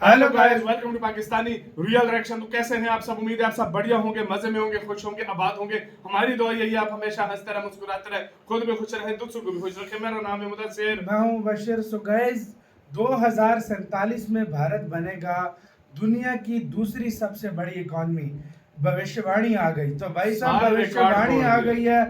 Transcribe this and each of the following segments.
Hello guys, welcome to Pakistani real reaction. तो कैसे हैं आप सब? उम्मीद है आप सब बढ़िया होंगे, मजे में होंगे, खुश होंगे, आबाद होंगे। हमारी दुआ यही है आप हमेशा हंसते रहे, मुस्कुराते रहे, खुद भी खुश रहे, दुख सुख भी खुश रखे। मेरा नाम है मुदस्सिर, मैं हूं बशीर। सो गाइस, 2047 में भारत बनेगा दुनिया की दूसरी सबसे बड़ी इकॉनमी। भविष्यवाणी आ गई। तो भाई साहब, सारे भविष्यवाणी रिकॉर्ड आ तोड़ गई है।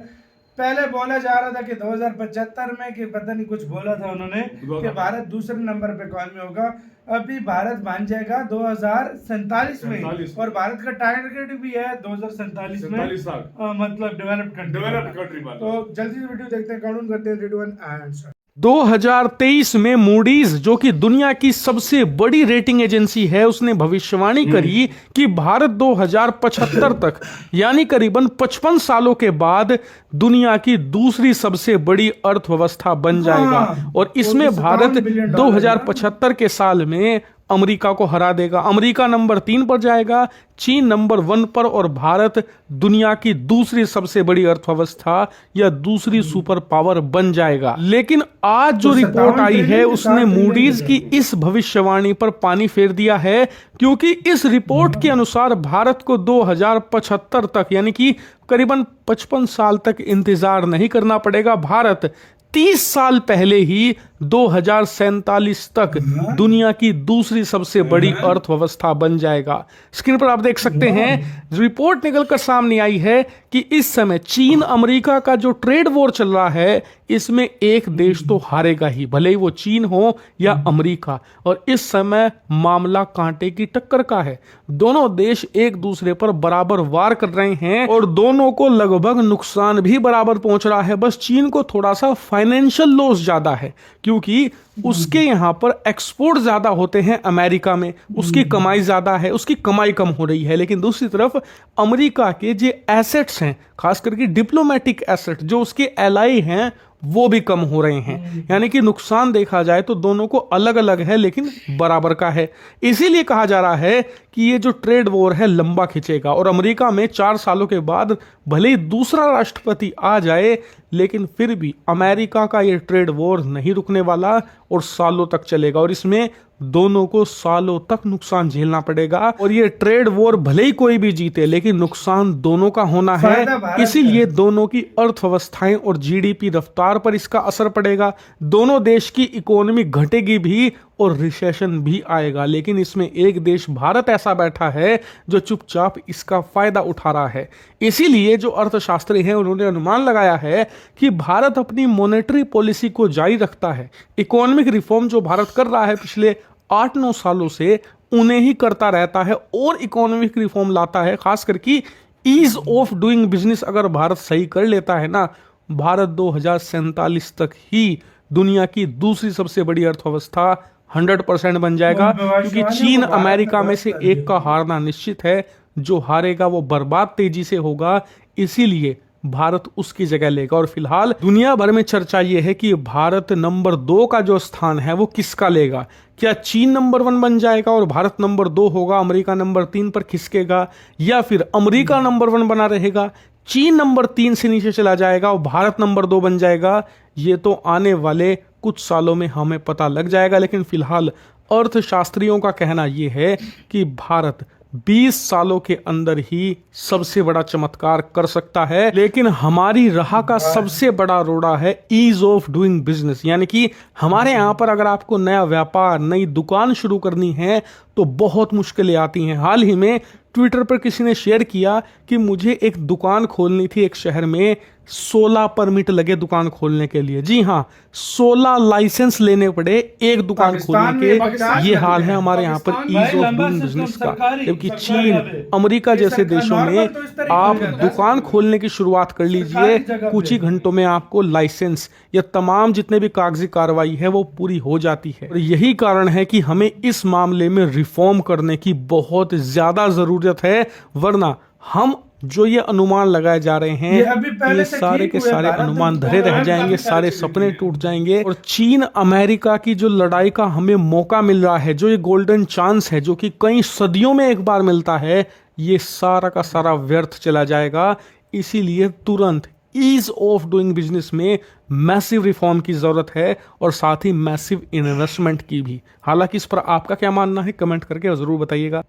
पहले बोला जा रहा था कि 2075 में, कि पता नहीं कुछ बोला था उन्होंने कि भारत दूसरे नंबर पे इकॉनमी होगा। अभी भारत बन जाएगा 2047 में, और भारत का टारगेट भी है 2047 में, मतलब डेवलप्ड कंट्री। तो जल्दी से वीडियो देखते हैं, काउंट करते हैं, 3 2 1 एंड 2023 में मूडीज, जो कि दुनिया की सबसे बड़ी रेटिंग एजेंसी है, उसने भविष्यवाणी करी कि भारत 2075 तक यानी करीबन 55 सालों के बाद दुनिया की दूसरी सबसे बड़ी अर्थव्यवस्था बन जाएगा। और इसमें भारत 2075 के साल में अमेरिका को हरा देगा। अमेरिका नंबर 3 पर जाएगा, चीन नंबर 1 पर, और भारत दुनिया की दूसरी सबसे बड़ी अर्थव्यवस्था या दूसरी सुपर पावर बन जाएगा। लेकिन आज जो रिपोर्ट आई है उसने मूडीज की इस भविष्यवाणी पर पानी फेर दिया है, क्योंकि इस रिपोर्ट के अनुसार भारत को 2075 तक यानी कि करीबन 55 साल तक इंतजार नहीं करना पड़ेगा। भारत 30 साल पहले ही 2047 तक दुनिया की दूसरी सबसे बड़ी अर्थव्यवस्था बन जाएगा। स्क्रीन पर आप देख सकते हैं, रिपोर्ट निकलकर सामने आई है कि इस समय चीन अमेरिका का जो ट्रेड वॉर चल रहा है, इसमें एक देश तो हारेगा ही, भले ही वो चीन हो या अमेरिका। और इस समय मामला कांटे की टक्कर का है। दोनों देश एक दूसरे पर बराबर वार कर रहे हैं और दोनों को लगभग नुकसान भी बराबर पहुंच रहा है। बस चीन को थोड़ा सा फाइनेंशियल लॉस ज्यादा है, क्योंकि उसके यहां पर एक्सपोर्ट ज्यादा होते हैं अमेरिका में, उसकी कमाई ज्यादा है, उसकी कमाई कम हो रही है। लेकिन दूसरी तरफ अमेरिका के जो एसेट्स हैं, खास करके डिप्लोमेटिक एसेट जो उसके एलाई हैं, वो भी कम हो रहे हैं। यानी कि नुकसान देखा जाए तो दोनों को अलग अलग है, लेकिन बराबर का है। इसीलिए कहा जा रहा है कि ये जो ट्रेड वॉर है लंबा खिंचेगा, और अमेरिका में 4 सालों के बाद भले ही दूसरा राष्ट्रपति आ जाए, लेकिन फिर भी अमेरिका का ये ट्रेड वॉर नहीं रुकने वाला और सालों तक चलेगा। और इसमें दोनों को सालों तक नुकसान झेलना पड़ेगा। और ये ट्रेड वॉर भले ही कोई भी जीते, लेकिन नुकसान दोनों का होना है। इसीलिए दोनों की अर्थव्यवस्थाएं और जीडीपी रफ्तार पर इसका असर पड़ेगा। दोनों देश की इकोनॉमी घटेगी भी और रिसेशन भी आएगा। लेकिन इसमें एक देश भारत ऐसा बैठा है जो चुपचाप इसका फायदा उठा रहा है। इसीलिए जो अर्थशास्त्री हैं उन्होंने अनुमान लगाया है कि भारत अपनी मॉनेटरी पॉलिसी को जारी रखता है। इकोनॉमिक रिफॉर्म जो भारत कर रहा है पिछले 8-9 सालों से, उन्हें ही करता रहता है और इकोनॉमिक रिफॉर्म लाता है। खास करके ईज ऑफ डूइंग बिजनेस अगर भारत सही कर लेता है ना, भारत 2047 तक ही दुनिया की दूसरी सबसे बड़ी अर्थव्यवस्था 100% बन जाएगा। क्योंकि चीन अमेरिका में से एक का हारना निश्चित है, जो हारेगा वो बर्बाद तेजी से होगा। इसीलिए भारत उसकी जगह लेगा। और फिलहाल दुनिया भर में चर्चा यह है कि भारत नंबर 2 का जो स्थान है वो किसका लेगा। क्या चीन नंबर 1 बन जाएगा और भारत नंबर 2 होगा, अमेरिका नंबर 3 पर खिसकेगा, या फिर अमेरिका नंबर 1 बना रहेगा, चीन नंबर 3 से नीचे चला जाएगा और भारत नंबर 2 बन जाएगा? ये तो आने वाले कुछ सालों में हमें पता लग जाएगा। लेकिन फिलहाल अर्थशास्त्रियों का कहना यह है कि भारत 20 सालों के अंदर ही सबसे बड़ा चमत्कार कर सकता है। लेकिन हमारी राह का सबसे बड़ा रोड़ा है ईज ऑफ डूइंग बिजनेस। यानी कि हमारे यहां पर अगर आपको नया व्यापार, नई दुकान शुरू करनी है तो बहुत मुश्किलें आती हैं। हाल ही में ट्विटर पर किसी ने शेयर किया कि मुझे एक दुकान खोलनी थी एक शहर में, 16 परमिट लगे दुकान खोलने के लिए। जी हाँ, 16 लाइसेंस लेने पड़े एक दुकान खोलने के। ये हाल है हमारे यहाँ पर ईज ऑफ डूइंग बिजनेस का। जबकि चीन, अमेरिका जैसे देशों में आप दुकान खोलने की शुरुआत कर लीजिए, कुछ ही घंटों में आपको लाइसेंस या तमाम जितने भी कागजी कार्रवाई है वो पूरी हो जाती है। और यही कारण है कि हमें इस मामले में रिफॉर्म करने की बहुत ज्यादा जरूरत है, वरना हम जो ये अनुमान लगाए जा रहे हैं ये सारे के सारे अनुमान धरे रह जाएंगे, सारे सपने टूट जाएंगे। और चीन अमेरिका की जो लड़ाई का हमें मौका मिल रहा है, जो ये गोल्डन चांस है जो कि कई सदियों में एक बार मिलता है, ये सारा का सारा व्यर्थ चला जाएगा। इसीलिए तुरंत ईज ऑफ डूइंग बिजनेस में मैसिव रिफॉर्म की जरूरत है और साथ ही मैसिव इन्वेस्टमेंट की भी। हालांकि इस पर आपका क्या मानना है कमेंट करके जरूर बताइएगा।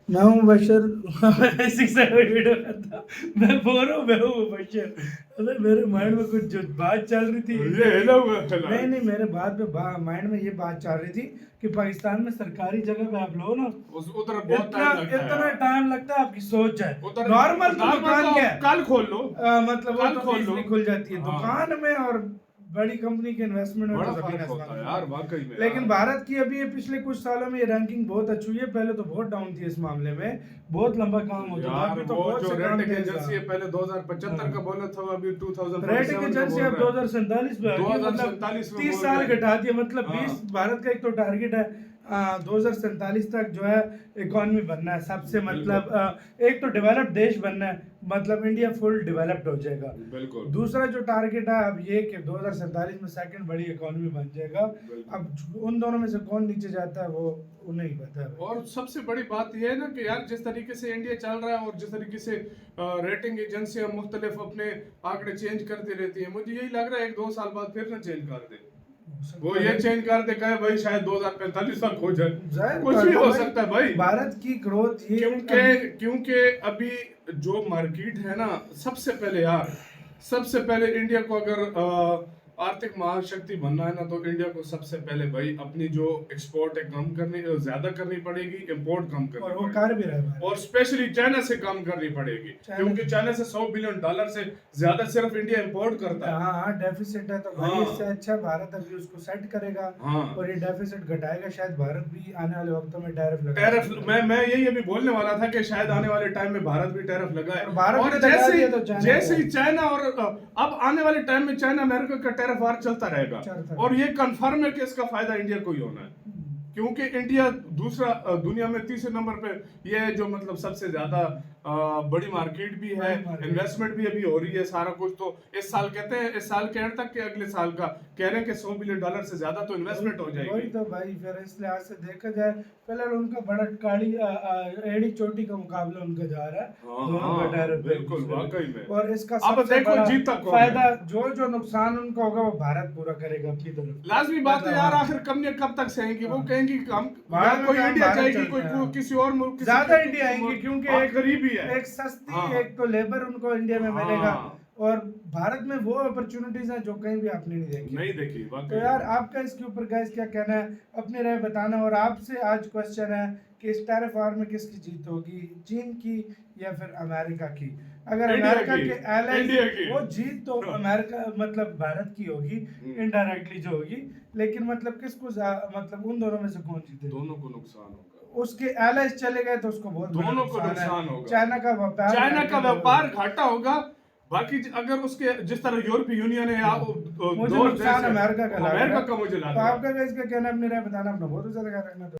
मैं हूँ बशर। बेसिक से वीडियो करता मैं बोल रहा हूँ, मैं हूँ बशर। अबे मेरे माइंड में कुछ जो बात चल रही थी, ये हिला हुआ है। नहीं मेरे बात में माइंड में ये बात चल रही थी कि पाकिस्तान में सरकारी जगह पे आप लो ना, उधर बहुत टाइम लगता है इतना टाइम लगता है, आपकी सोच है। उधर नॉर्मल तो दुकान क्या है, कल खोल लो, मतलब वो तो easily खुल जाती है। दुकान में और बड़ी कंपनी के इन्वेस्टमेंट में बड़ा तो फर्क होता है यार वाकई में। लेकिन भारत की अभी ये पिछले कुछ सालों में ये रैंकिंग बहुत अच्छी हुई है। पहले तो बहुत डाउन थी इस मामले में, बहुत लंबा काम होता था। अभी तो वो बहुत जो से काम रेटिंग तेज एजेंसी है पहले 2075 का बोला था, अभी 2047 रेटिंग एजेंसी अब 2047 पे आ गई, मतलब 30 साल घटा दिया। मतलब 20 भारत का एक तो टारगेट है 2047 तक जो है इकोनॉमी बनना है सबसे, मतलब एक तो डेवलप्ड देश बनना है, मतलब इंडिया फुल डेवलप्ड हो जाएगा। बिल्कुल। दूसरा जो टारगेट है अब ये कि 2047 में सेकंड बड़ी इकोनॉमी बन जाएगा। अब उन दोनों में से कौन नीचे जाता है वो उन्हें ही पता है। और सबसे बड़ी बात यह है ना कि यार जिस तरीके से इंडिया चल रहा है और जिस तरीके से रेटिंग एजेंसियां मुख्तलिफ अपने आंकड़े चेंज करती रहती है, मुझे यही लग रहा है 1-2 साल बाद फिर ना चेंज कर दे, वो ये चेंज कर दे, कहे भाई शायद 2045 तक हो जाए, कुछ भी हो सकता है भाई। भारत की ग्रोथ ये क्योंकि अभी जो मार्केट है ना, सबसे पहले इंडिया को अगर आर्थिक महाशक्ति बनना है ना, तो इंडिया को सबसे पहले भाई अपनी जो एक्सपोर्ट है कम करनी, ज्यादा करनी पड़ेगी, इंपोर्ट कम करनी और वो कर भी रहा है, और स्पेशली चाइना से कम करनी पड़ेगी, क्योंकि चाइना से $100 बिलियन से ज्यादा सिर्फ इंडिया इंपोर्ट करता है। हाँ डेफिसिट है, तो भाई इससे अच्छा भारत अभी उसको सेट करेगा और ये डेफिसिट घटाएगा। शायद भारत भी आने वाले वक्तों में टैरिफ मैं यही अभी बोलने वाला था कि शायद आने वाले टाइम में भारत भी टैरिफ लगाए, और जैसे ही चाइना, और अब आने वाले टाइम में चाइना अमेरिका का टैरिफ वार चलता रहेगा, और ये कंफर्म है कि इसका फायदा इंडिया को ही होना है, क्योंकि इंडिया दूसरा दुनिया में तीसरे नंबर पे ये जो मतलब सबसे ज्यादा बड़ी मार्केट भी है, इन्वेस्टमेंट भी अभी हो रही है, सारा कुछ। तो इस साल कहते हैं, इस साल के एंड तक के अगले साल का कह रहे हैं कि $100 बिलियन से ज्यादा तो इन्वेस्टमेंट हो जाएगी। वही तो भाई, फिर इस लिहाज से देखा जाए फिलहाल उनका बड़ा काड़ी एड़ी चोटी का मुकाबला उनका जा रहा है, दोनों का टैरिफ। बिल्कुल वाकई में। और इसका अब देखो जीत तक फायदा जो नुकसान उनका होगा वो भारत पूरा करेगा अपनी तरफ। लाजमी बात है यार, आखिर कंपनियां कब तक सहेंगी? वो कहेंगी हम कोई इंडिया जाएगी, कोई किसी और मुल्क, ज्यादा इंडिया आएंगे, क्योंकि एक गरीबी है, एक सस्ती, एक तो लेबर उनको इंडिया में मिलेगा, और भारत में वो अपॉर्चुनिटीज हैं जो कहीं भी आपने नहीं देखी। तो यार आपका इसके ऊपर गाइस क्या कहना है, अपनी राय बताना। और आपसे आज क्वेश्चन है कि इस टैरिफ वार में किसकी जीत होगी, चीन की या फिर अमेरिका की? अगर अमेरिका के एलाइज वो जीत तो अमेरिका मतलब भारत की होगी इनडायरेक्टली जो होगी, लेकिन मतलब किसको मतलब उन दोनों में से कौन जीते? दोनों को नुकसान होगा। उसके एलाइज चले गए तो उसको बहुत दोनों को नुकसान होगा। चाइना का व्यापार घाटा होगा, बाकी अगर उसके जिस तरह यूरोपीय यूनियन है, मुझे नुकसान अमेरिका का मुझे लगता है। तो आपका इसका कहना, अपनी राय बताना, अपना बहुत अच्छा लगा रखना।